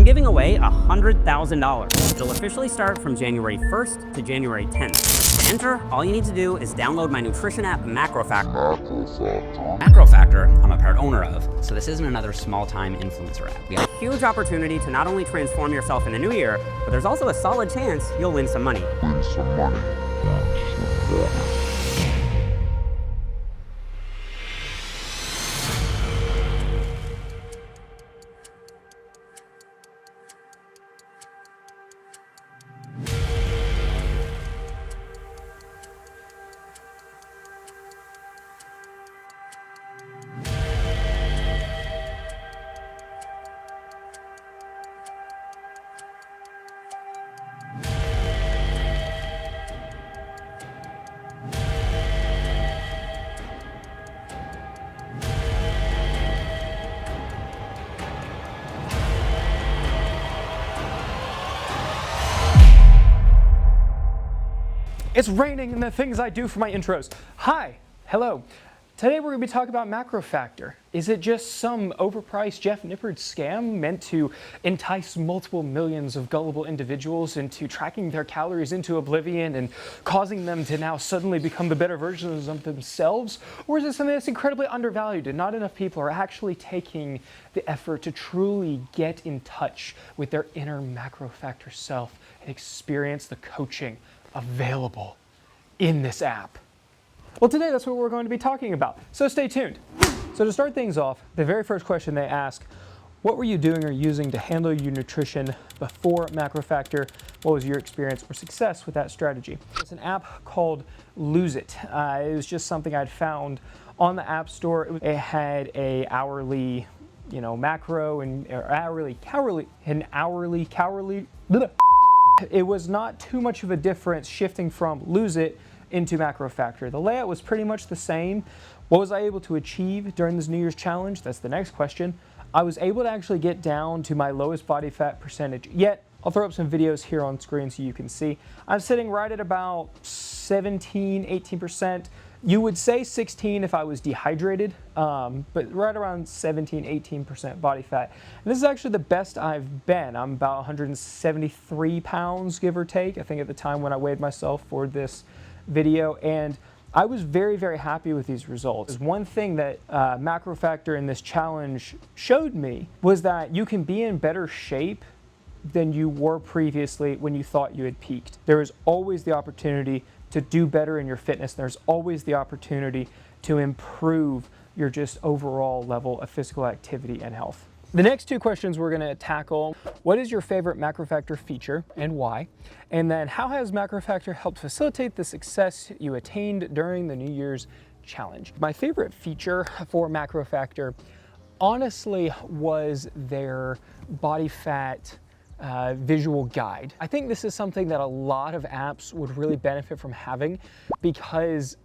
I'm giving away $100,000. It'll officially start from January 1st to January 10th. To enter, all you need to do is download my nutrition app, MacroFactor. MacroFactor, I'm a part owner of, so this isn't another small-time influencer app. We have a huge opportunity to not only transform yourself in the new year, but there's also a solid chance you'll win some money. It's raining and the things I do for my intros. Hi, hello. Today we're going to be talking about MacroFactor. Is it just some overpriced Jeff Nippard scam meant to entice multiple millions of gullible individuals into tracking their calories into oblivion and causing them to now suddenly become the better versions of themselves? Or is it something that's incredibly undervalued and not enough people are actually taking the effort to truly get in touch with their inner MacroFactor self and experience the coaching available in this app? Well, today that's what we're going to be talking about, so stay tuned. So to start things off, the very first question they ask, what were you doing or using to handle your nutrition before MacroFactor? What was your experience or success with that strategy? It's an app called Lose It. It was just something I'd found on the App Store. It had a hourly, macro and hourly calorie. It was not too much of a difference shifting from Lose It into MacroFactor. The layout was pretty much the same. What was I able to achieve during this New Year's challenge? That's the next question. I was able to actually get down to my lowest body fat percentage yet. I'll throw up some videos here on screen so you can see. I'm sitting right at about 17, 18%. You would say 16 if I was dehydrated, but right around 17, 18% body fat. And this is actually the best I've been. I'm about 173 pounds, give or take, I think at the time when I weighed myself for this video. And I was very, very happy with these results. One thing that MacroFactor in this challenge showed me was that you can be in better shape than you were previously when you thought you had peaked. There is always the opportunity to do better in your fitness. There's always the opportunity to improve your just overall level of physical activity and health. The next two questions we're gonna tackle: what is your favorite MacroFactor feature and why? And then how has MacroFactor helped facilitate the success you attained during the New Year's challenge? My favorite feature for MacroFactor honestly was their body fat visual guide. I think this is something that a lot of apps would really benefit from having, because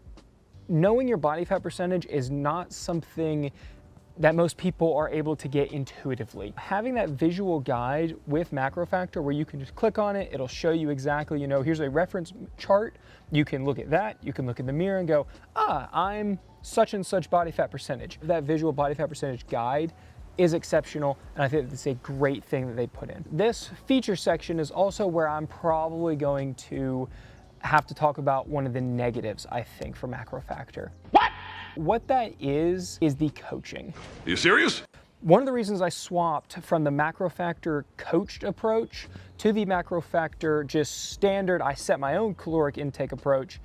knowing your body fat percentage is not something that most people are able to get intuitively. Having that visual guide with MacroFactor where you can just click on it, it'll show you exactly, here's a reference chart. You can look at that, you can look in the mirror and go, I'm such and such body fat percentage. That visual body fat percentage guide is exceptional, and I think it's a great thing that they put in. This feature section is also where I'm probably going to have to talk about one of the negatives, I think, for MacroFactor. What that is the coaching. Are you serious? One of the reasons I swapped from the MacroFactor coached approach to the MacroFactor just standard, I set my own caloric intake approach,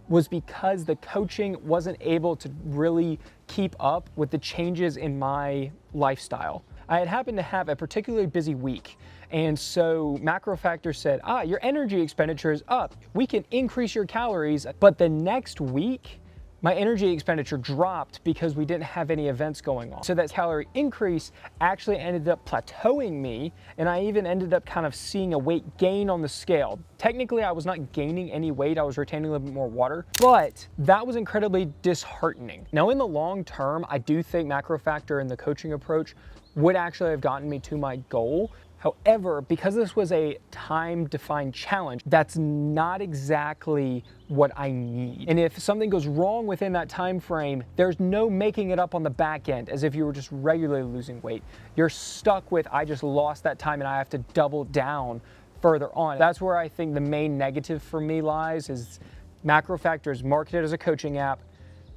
was because the coaching wasn't able to really keep up with the changes in my lifestyle. I had happened to have a particularly busy week, and so MacroFactor said, your energy expenditure is up. We can increase your calories, but the next week, my energy expenditure dropped because we didn't have any events going on. So that calorie increase actually ended up plateauing me, and I even ended up kind of seeing a weight gain on the scale. Technically, I was not gaining any weight, I was retaining a little bit more water, but that was incredibly disheartening. Now in the long term, I do think MacroFactor and the coaching approach would actually have gotten me to my goal. However, because this was a time-defined challenge, that's not exactly what I need. And if something goes wrong within that time frame, there's no making it up on the back end as if you were just regularly losing weight. You're stuck with, I just lost that time and I have to double down further on. That's where I think the main negative for me lies, is MacroFactor is marketed as a coaching app,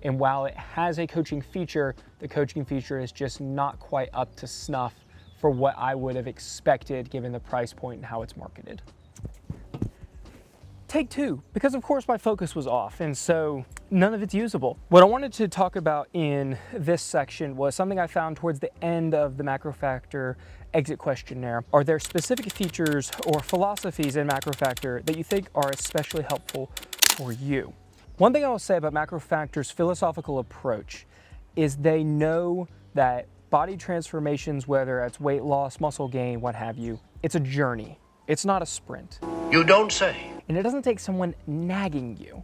and while it has a coaching feature, the coaching feature is just not quite up to snuff for what I would have expected given the price point and how it's marketed. Take two, because of course my focus was off, and so none of it's usable. What I wanted to talk about in this section was something I found towards the end of the MacroFactor exit questionnaire. Are there specific features or philosophies in MacroFactor that you think are especially helpful for you? One thing I will say about MacroFactor's philosophical approach is they know that body transformations, whether it's weight loss, muscle gain, what have you, it's a journey. It's not a sprint. You don't say. And it doesn't take someone nagging you.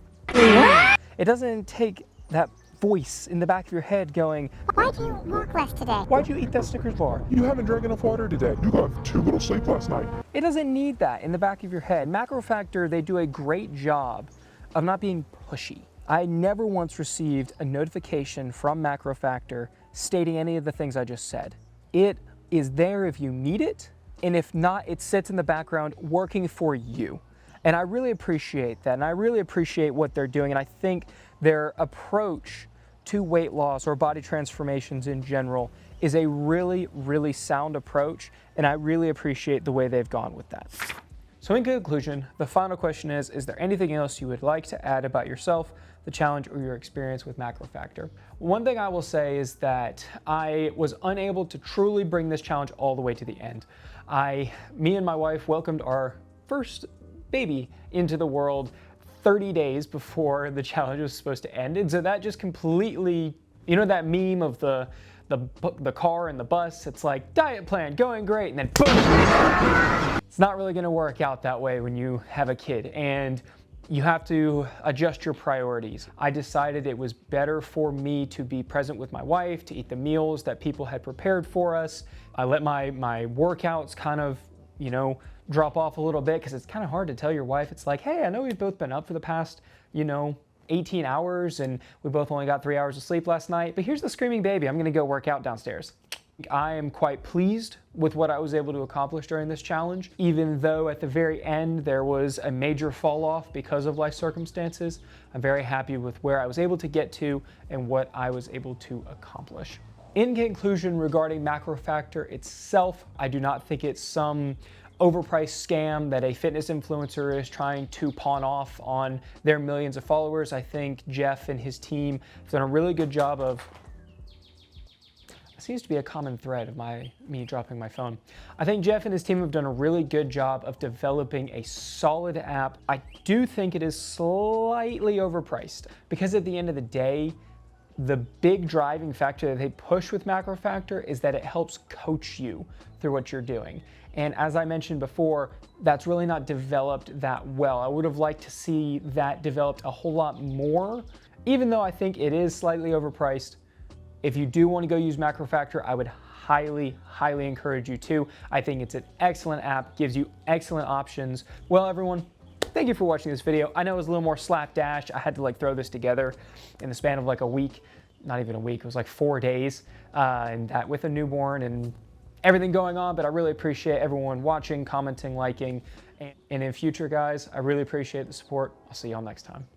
It doesn't take that voice in the back of your head going, why'd you walk less today? why'd you eat that Snickers bar? You haven't drank enough water today. You got too little sleep last night. It doesn't need that in the back of your head. MacroFactor, they do a great job of not being pushy. I never once received a notification from MacroFactor stating any of the things I just said. It is there if you need it, and if not, it sits in the background working for you. And I really appreciate that, and I really appreciate what they're doing, and I think their approach to weight loss or body transformations in general is a really, really sound approach, and I really appreciate the way they've gone with that. So in conclusion, the final question is there anything else you would like to add about yourself, the challenge, or your experience with MacroFactor? One thing I will say is that I was unable to truly bring this challenge all the way to the end. Me and my wife welcomed our first baby into the world 30 days before the challenge was supposed to end. And so that just completely, you know that meme of the car and the bus, it's like diet plan going great, and then boom. It's not really gonna work out that way when you have a kid, and you have to adjust your priorities. I decided it was better for me to be present with my wife, to eat the meals that people had prepared for us. I let my workouts kind of, drop off a little bit, because it's kind of hard to tell your wife, it's like, hey, I know we've both been up for the past, 18 hours, and we both only got 3 hours of sleep last night, but here's the screaming baby, I'm gonna go work out downstairs. I am quite pleased with what I was able to accomplish during this challenge, even though at the very end there was a major fall off because of life circumstances. I'm very happy with where I was able to get to and what I was able to accomplish. In conclusion, regarding MacroFactor itself, I do not think it's some overpriced scam that a fitness influencer is trying to pawn off on their millions of followers. I think Jeff and his team have done a really good job of, it seems to be a common thread of me dropping my phone. I think Jeff and his team have done a really good job of developing a solid app. I do think it is slightly overpriced, because at the end of the day, the big driving factor that they push with MacroFactor is that it helps coach you through what you're doing. And as I mentioned before, that's really not developed that well. I would have liked to see that developed a whole lot more, even though I think it is slightly overpriced. If you do want to go use MacroFactor, I would highly, highly encourage you to. I think it's an excellent app, gives you excellent options. Well, everyone, thank you for watching this video. I know it was a little more slapdash. I had to throw this together in the span of a week, not even a week, it was 4 days, and that with a newborn and everything going on, but I really appreciate everyone watching, commenting, liking, and in future, guys, I really appreciate the support. I'll see y'all next time.